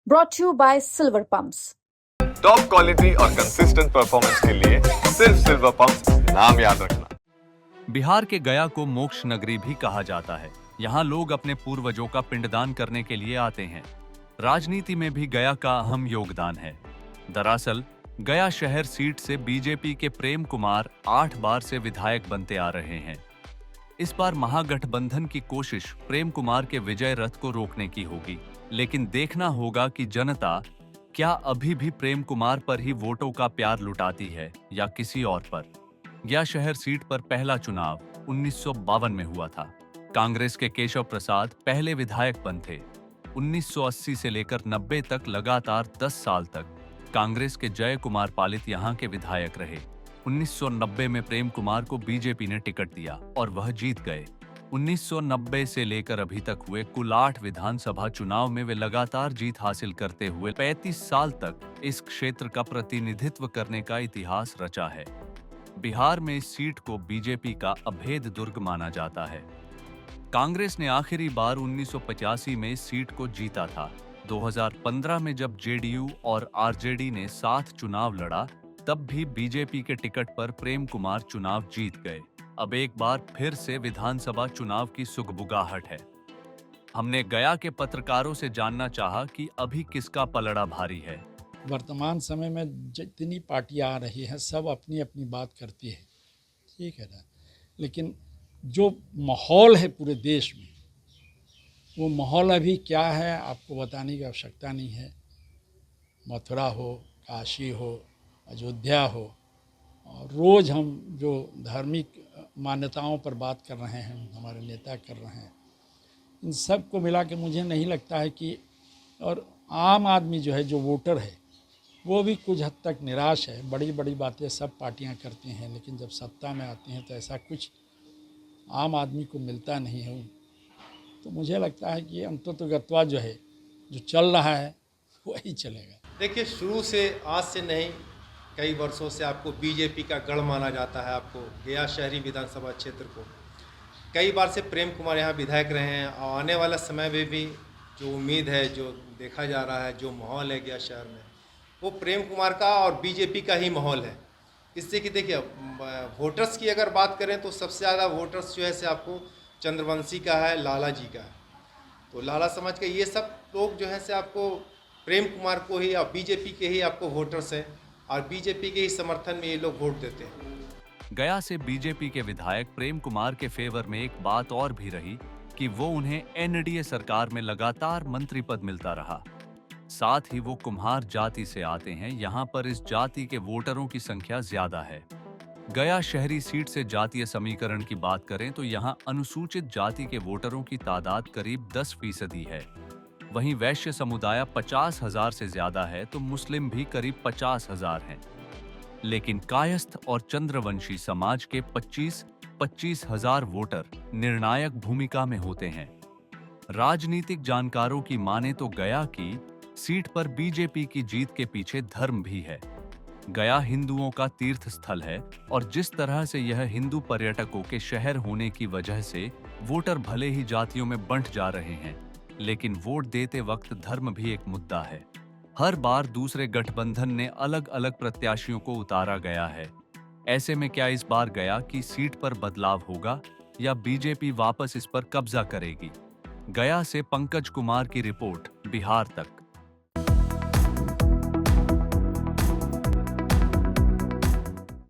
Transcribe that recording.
brought to you by Silver Pumps. Top quality और consistent performance के लिए सिर्फ सिल्वर पंप्स, नाम याद रखना। बिहार के गया को मोक्ष नगरी भी कहा जाता है। यहाँ लोग अपने पूर्वजों का पिंडदान करने के लिए आते हैं। राजनीति में भी गया का अहम योगदान है। दरअसल गया शहर सीट से बीजेपी के प्रेम कुमार 8 बार से विधायक बनते आ रहे हैं। इस बार महागठबंधन की कोशिश प्रेम कुमार के विजय रथ को रोकने की होगी, लेकिन देखना होगा कि जनता क्या अभी भी प्रेम कुमार पर ही वोटों का प्यार लुटाती है या किसी और पर। गया शहर सीट पर पहला चुनाव 1952 में हुआ था। कांग्रेस के केशव प्रसाद पहले विधायक बन थे। 1980 से लेकर 90 तक लगातार 10 साल तक कांग्रेस के जय कुमार पालित यहाँ के विधायक रहे। 1990 में प्रेम कुमार को बीजेपी ने टिकट दिया और वह जीत गए। 1990 से लेकर अभी तक हुए कुल 8 विधानसभा चुनाव में वे लगातार जीत हासिल करते हुए 35 साल तक इस क्षेत्र का प्रतिनिधित्व करने का इतिहास रचा है। बिहार में इस सीट को बीजेपी का अभेद दुर्ग माना जाता है। कांग्रेस ने आखिरी बार 1985 में इस सीट को जीता था। 2015 में जब जेडीयू और आरजेडी ने साथ चुनाव लड़ा, तब भी बीजेपी के टिकट पर प्रेम कुमार चुनाव जीत गए। अब एक बार फिर से विधानसभा चुनाव की सुगबुगाहट है। हमने गया के पत्रकारों से जानना चाहा कि अभी किसका पलड़ा भारी है। वर्तमान समय में जितनी पार्टियां आ रही हैं सब अपनी अपनी बात करती है, ठीक है ना, लेकिन जो माहौल है पूरे देश में, वो माहौल अभी क्या है आपको बताने की आवश्यकता नहीं है। मथुरा हो, काशी हो, अयोध्या हो, और रोज़ हम जो धार्मिक मान्यताओं पर बात कर रहे हैं, हमारे नेता कर रहे हैं, इन सब को मिला के मुझे नहीं लगता है कि, और आम आदमी जो है, जो वोटर है, वो भी कुछ हद तक निराश है। बड़ी बड़ी बातें सब पार्टियां करती हैं, लेकिन जब सत्ता में आती हैं तो ऐसा कुछ आम आदमी को मिलता नहीं है। तो मुझे लगता है कि अंततोगत्वा जो है, जो चल रहा है वही चलेगा। देखिए, शुरू से आज से नहीं, कई वर्षों से आपको बीजेपी का गढ़ माना जाता है। आपको गया शहरी विधानसभा क्षेत्र को कई बार से प्रेम कुमार यहाँ विधायक रहे हैं, और आने वाला समय में भी जो उम्मीद है, जो देखा जा रहा है, जो माहौल है गया शहर में, वो प्रेम कुमार का और बीजेपी का ही माहौल है। इससे कि देखिए, वोटर्स की अगर बात करें तो सबसे ज़्यादा वोटर्स जो है से आपको चंद्रवंशी का है, लाला जी का है। तो लाला समाज के ये सब लोग जो है से आपको प्रेम कुमार को ही और बीजेपी के ही आपको वोटर्स हैं, और बीजेपी के ही समर्थन में ये लोग वोट देते हैं। गया से बीजेपी के विधायक प्रेम कुमार के फेवर में एक बात और भी रही कि वो उन्हें एनडीए सरकार में लगातार मंत्री पद मिलता रहा। साथ ही वो कुम्हार जाति से आते हैं। यहाँ पर इस जाति के वोटरों की संख्या ज्यादा है। गया शहरी सीट से जातीय समीकरण की बात करें तो यहाँ अनुसूचित जाति के वोटरों की तादाद करीब 10% है। वहीं वैश्य समुदाय 50,000 से ज्यादा है, तो मुस्लिम भी करीब 50,000 हैं। लेकिन कायस्थ और चंद्रवंशी समाज के 25,000 वोटर निर्णायक भूमिका में होते हैं। राजनीतिक जानकारों की माने तो गया की सीट पर बीजेपी की जीत के पीछे धर्म भी है। गया हिंदुओं का तीर्थ स्थल है, और जिस तरह से यह हिंदू पर्यटकों के शहर होने की वजह से वोटर भले ही जातियों में बंट जा रहे हैं, लेकिन वोट देते वक्त धर्म भी एक मुद्दा है। हर बार दूसरे गठबंधन ने अलग अलग प्रत्याशियों को उतारा गया है। ऐसे में क्या इस बार गया की सीट पर बदलाव होगा या बीजेपी वापस इस पर कब्जा करेगी? गया से पंकज कुमार की रिपोर्ट, बिहार तक।